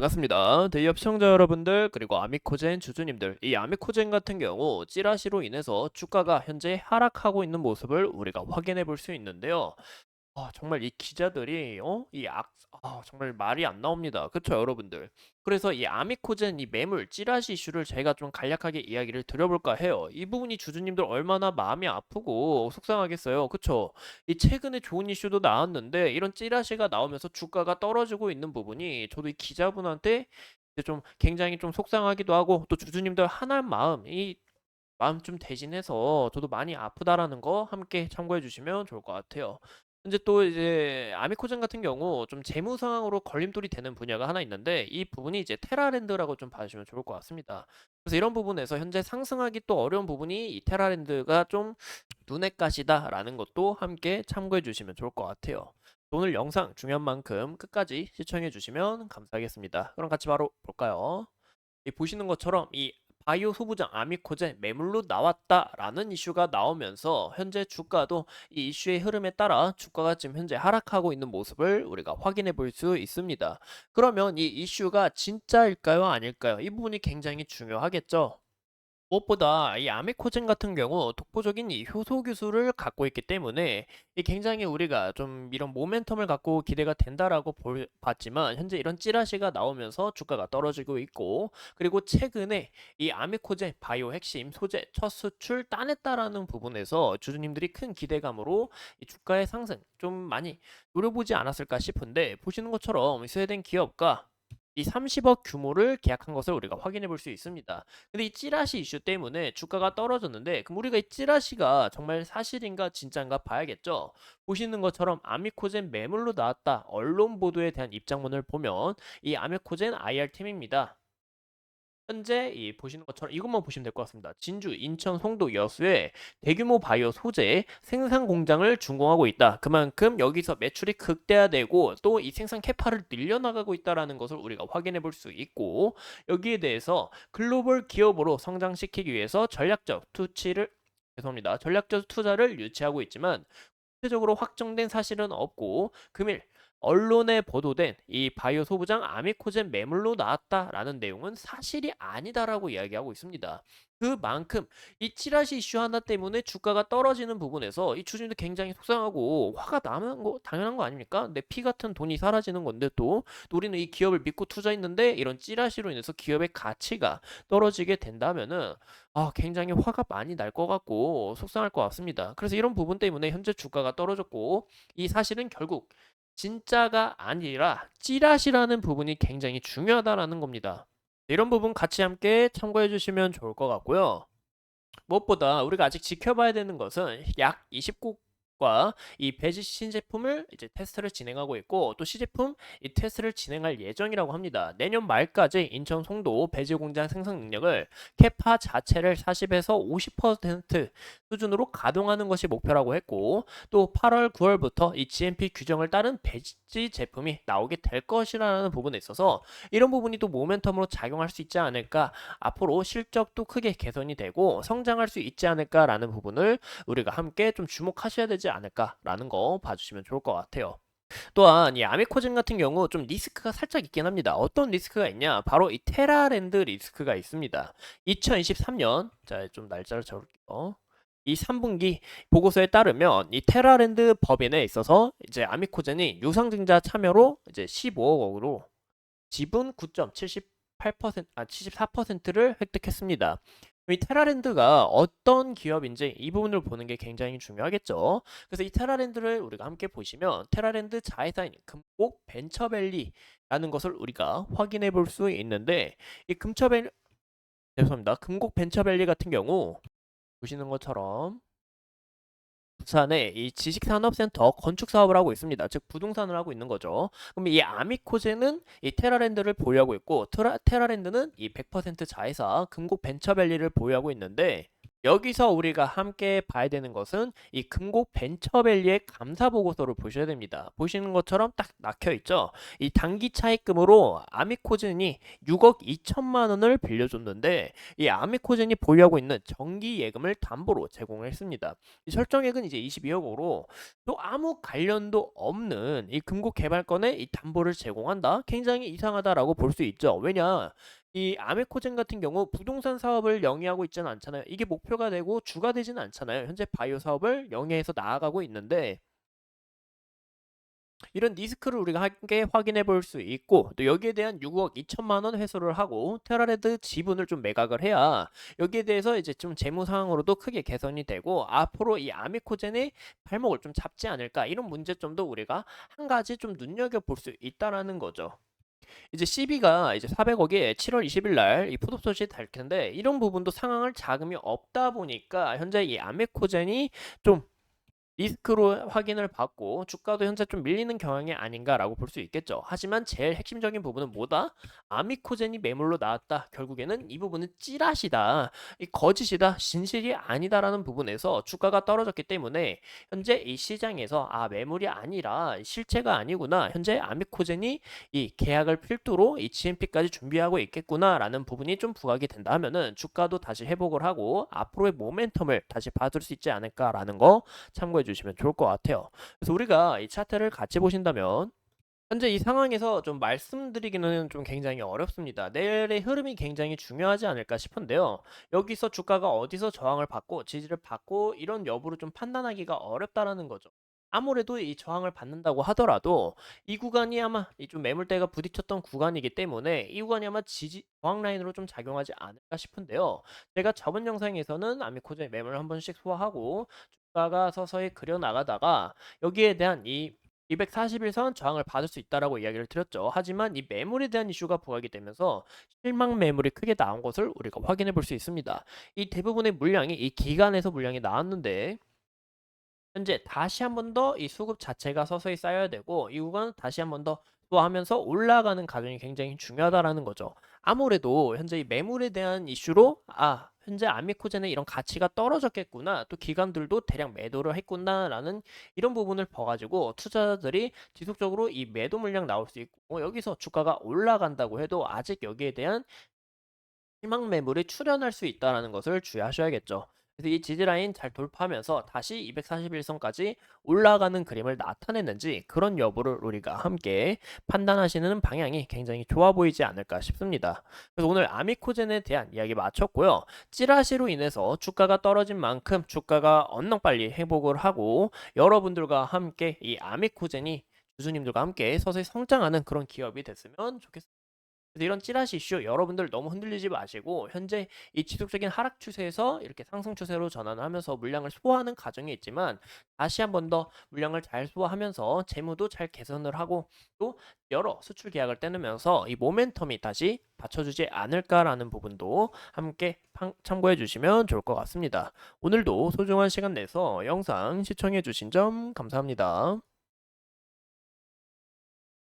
반갑습니다. 대기업 시청자 여러분들 그리고 아미코젠 주주님들, 이 아미코젠 같은 경우 찌라시로 인해서 주가가 현재 하락하고 있는 모습을 우리가 확인해 볼 수 있는데요. 정말 이 기자들이 정말 말이 안 나옵니다. 그쵸 여러분들? 그래서 이 아미코젠 이 매물 찌라시 이슈를 제가 좀 간략하게 이야기를 드려볼까 해요. 이 부분이 주주님들 얼마나 마음이 아프고 속상하겠어요. 그쵸? 이 최근에 좋은 이슈도 나왔는데 이런 찌라시가 나오면서 주가가 떨어지고 있는 부분이 저도 이 기자분한테 이제 좀 굉장히 좀 속상하기도 하고 또 주주님들 하나의 마음 좀 대신해서 저도 많이 아프다라는 거 함께 참고해 주시면 좋을 것 같아요. 이제 또 이제 아미코전 같은 경우 좀 재무 상황으로 걸림돌이 되는 분야가 하나 있는데 이 부분이 이제 테라랜드라고 좀 봐주시면 좋을 것 같습니다. 그래서 이런 부분에서 현재 상승하기 또 어려운 부분이 이 테라랜드가 좀 눈엣 가시다라는 것도 함께 참고해 주시면 좋을 것 같아요. 오늘 영상 중요한 만큼 끝까지 시청해 주시면 감사하겠습니다. 그럼 같이 바로 볼까요? 보시는 것처럼 이 바이오 소부장 아미코젠 매물로 나왔다라는 이슈가 나오면서 현재 주가도 이 이슈의 흐름에 따라 주가가 지금 현재 하락하고 있는 모습을 우리가 확인해 볼 수 있습니다. 그러면 이 이슈가 진짜일까요? 아닐까요? 이 부분이 굉장히 중요하겠죠. 무엇보다 이 아미코젠 같은 경우 독보적인 이 효소 기술을 갖고 있기 때문에 이 굉장히 우리가 좀 이런 모멘텀을 갖고 기대가 된다라고 봤지만 현재 이런 찌라시가 나오면서 주가가 떨어지고 있고, 그리고 최근에 이 아미코젠 바이오 핵심 소재 첫 수출 따냈다라는 부분에서 주주님들이 큰 기대감으로 이 주가의 상승 좀 많이 노려보지 않았을까 싶은데, 보시는 것처럼 스웨덴 기업과 이 30억 규모를 계약한 것을 우리가 확인해 볼 수 있습니다. 근데 이 찌라시 이슈 때문에 주가가 떨어졌는데, 그럼 우리가 이 찌라시가 정말 사실인가 진짜인가 봐야겠죠. 보시는 것처럼 아미코젠 매물로 나왔다 언론 보도에 대한 입장문을 보면 이 아미코젠 IR팀입니다. 현재 이 보시는 것처럼 이것만 보시면 될 것 같습니다. 진주, 인천, 송도, 여수에 대규모 바이오 소재 생산 공장을 준공하고 있다. 그만큼 여기서 매출이 극대화되고 또 이 생산 캐파를 늘려나가고 있다라는 것을 우리가 확인해 볼 수 있고, 여기에 대해서 글로벌 기업으로 성장시키기 위해서 전략적 투자를 유치하고 있지만 구체적으로 확정된 사실은 없고, 금일 언론에 보도된 이 바이오 소부장 아미코젠 매물로 나왔다라는 내용은 사실이 아니다라고 이야기하고 있습니다. 그만큼 이 찌라시 이슈 하나 때문에 주가가 떨어지는 부분에서 이 주주님도 굉장히 속상하고 화가 나는 거 당연한 거 아닙니까? 내 피 같은 돈이 사라지는 건데 또 우리는 이 기업을 믿고 투자했는데 이런 찌라시로 인해서 기업의 가치가 떨어지게 된다면은 굉장히 화가 많이 날 것 같고 속상할 것 같습니다. 그래서 이런 부분 때문에 현재 주가가 떨어졌고, 이 사실은 결국 진짜가 아니라 찌라시라는 부분이 굉장히 중요하다라는 겁니다. 이런 부분 같이 함께 참고해 주시면 좋을 것 같고요. 무엇보다 우리가 아직 지켜봐야 되는 것은 약 20국과 이 배지 신제품을 이제 테스트를 진행하고 있고, 또 시제품 이 테스트를 진행할 예정이라고 합니다. 내년 말까지 인천 송도 배지 공장 생산 능력을 캐파 자체를 40에서 50% 수준으로 가동하는 것이 목표라고 했고, 또 8월 9월부터 이 GMP 규정을 따른 배지 제품이 나오게 될 것이라는 부분에 있어서 이런 부분이 또 모멘텀으로 작용할 수 있지 않을까, 앞으로 실적도 크게 개선이 되고 성장할 수 있지 않을까라는 부분을 우리가 함께 좀 주목하셔야 되지 않을까라는 거 봐주시면 좋을 것 같아요. 또한 이 아미코진 같은 경우 좀 리스크가 살짝 있긴 합니다. 어떤 리스크가 있냐? 바로 이 테라랜드 리스크가 있습니다. 2023년, 자, 좀 날짜를 적을게요. 이 3분기 보고서에 따르면 이 테라랜드 법인에 있어서 이제 아미코젠이 유상증자 참여로 이제 15억 원으로 지분 9.78%, 74%를 획득했습니다. 이 테라랜드가 어떤 기업인지 이 부분을 보는 게 굉장히 중요하겠죠. 그래서 이 테라랜드를 우리가 함께 보시면 테라랜드 자회사인 금곡 벤처밸리라는 것을 우리가 확인해 볼 수 있는데, 이 금곡 벤처밸리 같은 경우 보시는 것처럼 부산에 이 지식산업센터 건축 사업을 하고 있습니다. 즉 부동산을 하고 있는 거죠. 그럼 이 아미코제는 이 테라랜드를 보유하고 있고, 테라랜드는 이 100% 자회사 금곡 벤처밸리를 보유하고 있는데, 여기서 우리가 함께 봐야 되는 것은 이 금곡 벤처밸리의 감사 보고서를 보셔야 됩니다. 보시는 것처럼 딱 낙혀 있죠. 이 단기 차입금으로 아미코젠이 6억 2천만 원을 빌려줬는데 이 아미코젠이 보유하고 있는 정기 예금을 담보로 제공을 했습니다. 이 설정액은 이제 22억으로 또 아무 관련도 없는 이 금곡 개발권에 이 담보를 제공한다. 굉장히 이상하다라고 볼 수 있죠. 왜냐? 이 아메코젠 같은 경우 부동산 사업을 영위하고 있지는 않잖아요. 이게 목표가 되고 주가 되지는 않잖아요. 현재 바이오 사업을 영위해서 나아가고 있는데 이런 리스크를 우리가 함께 확인해 볼 수 있고 또 여기에 대한 6억 2천만 원 회수를 하고 테라레드 지분을 좀 매각을 해야 여기에 대해서 이제 좀 재무 상황으로도 크게 개선이 되고 앞으로 이 아미코젠의 발목을 좀 잡지 않을까 이런 문제점도 우리가 한 가지 좀 눈여겨 볼 수 있다라는 거죠. 이제 CB가 이제 400억에 7월 20일 날 이 풋옵 소식이 달 텐데 이런 부분도 상황을 자금이 없다 보니까 현재 이 아메코젠이 좀 리스크로 확인을 받고 주가도 현재 좀 밀리는 경향이 아닌가라고 볼 수 있겠죠. 하지만 제일 핵심적인 부분은 뭐다? 아미코젠이 매물로 나왔다. 결국에는 이 부분은 찌라시다. 이 거짓이다. 진실이 아니다라는 부분에서 주가가 떨어졌기 때문에 현재 이 시장에서 매물이 아니라 실체가 아니구나. 현재 아미코젠이 이 계약을 필두로 이 GMP까지 준비하고 있겠구나라는 부분이 좀 부각이 된다 하면은 주가도 다시 회복을 하고 앞으로의 모멘텀을 다시 받을 수 있지 않을까라는 거 참고해 주시면 좋을 것 같아요. 그래서 우리가 이 차트를 같이 보신다면 현재 이 상황에서 좀 말씀드리기는 좀 굉장히 어렵습니다. 내일의 흐름이 굉장히 중요하지 않을까 싶은데요. 여기서 주가가 어디서 저항을 받고 지지를 받고 이런 여부를 좀 판단하기가 어렵다라는 거죠. 아무래도 이 저항을 받는다고 하더라도 이 구간이 아마 이 좀 매물대가 부딪혔던 구간이기 때문에 이 구간이 아마 지지 저항 라인으로 좀 작용하지 않을까 싶은데요. 제가 저번 영상에서는 아미코즈의 매물을 한 번씩 소화하고 주가가 서서히 그려 나가다가 여기에 대한 이 241선 저항을 받을 수 있다라고 이야기를 드렸죠. 하지만 이 매물에 대한 이슈가 부각이 되면서 실망 매물이 크게 나온 것을 우리가 확인해 볼 수 있습니다. 이 대부분의 물량이 이 기간에서 물량이 나왔는데 현재 다시 한 번 더 이 수급 자체가 서서히 쌓여야 되고 이 구간은 다시 한 번 더 소화하면서 올라가는 과정이 굉장히 중요하다라는 거죠. 아무래도 현재 이 매물에 대한 이슈로 현재 아미코젠의 이런 가치가 떨어졌겠구나. 또 기관들도 대량 매도를 했구나라는 이런 부분을 봐가지고 투자자들이 지속적으로 이 매도 물량 나올 수 있고 여기서 주가가 올라간다고 해도 아직 여기에 대한 희망 매물이 출현할 수 있다는 것을 주의하셔야겠죠. 그래서 이 지지라인 잘 돌파하면서 다시 241선까지 올라가는 그림을 나타냈는지 그런 여부를 우리가 함께 판단하시는 방향이 굉장히 좋아 보이지 않을까 싶습니다. 그래서 오늘 아미코젠에 대한 이야기 마쳤고요. 찌라시로 인해서 주가가 떨어진 만큼 주가가 언능 빨리 회복을 하고 여러분들과 함께 이 아미코젠이 주주님들과 함께 서서히 성장하는 그런 기업이 됐으면 좋겠습니다. 그래서 이런 찌라시 이슈 여러분들 너무 흔들리지 마시고 현재 이 지속적인 하락 추세에서 이렇게 상승 추세로 전환하면서 물량을 소화하는 과정이 있지만 다시 한 번 더 물량을 잘 소화하면서 재무도 잘 개선을 하고 또 여러 수출 계약을 떼내면서 이 모멘텀이 다시 받쳐주지 않을까라는 부분도 함께 참고해 주시면 좋을 것 같습니다. 오늘도 소중한 시간 내서 영상 시청해 주신 점 감사합니다.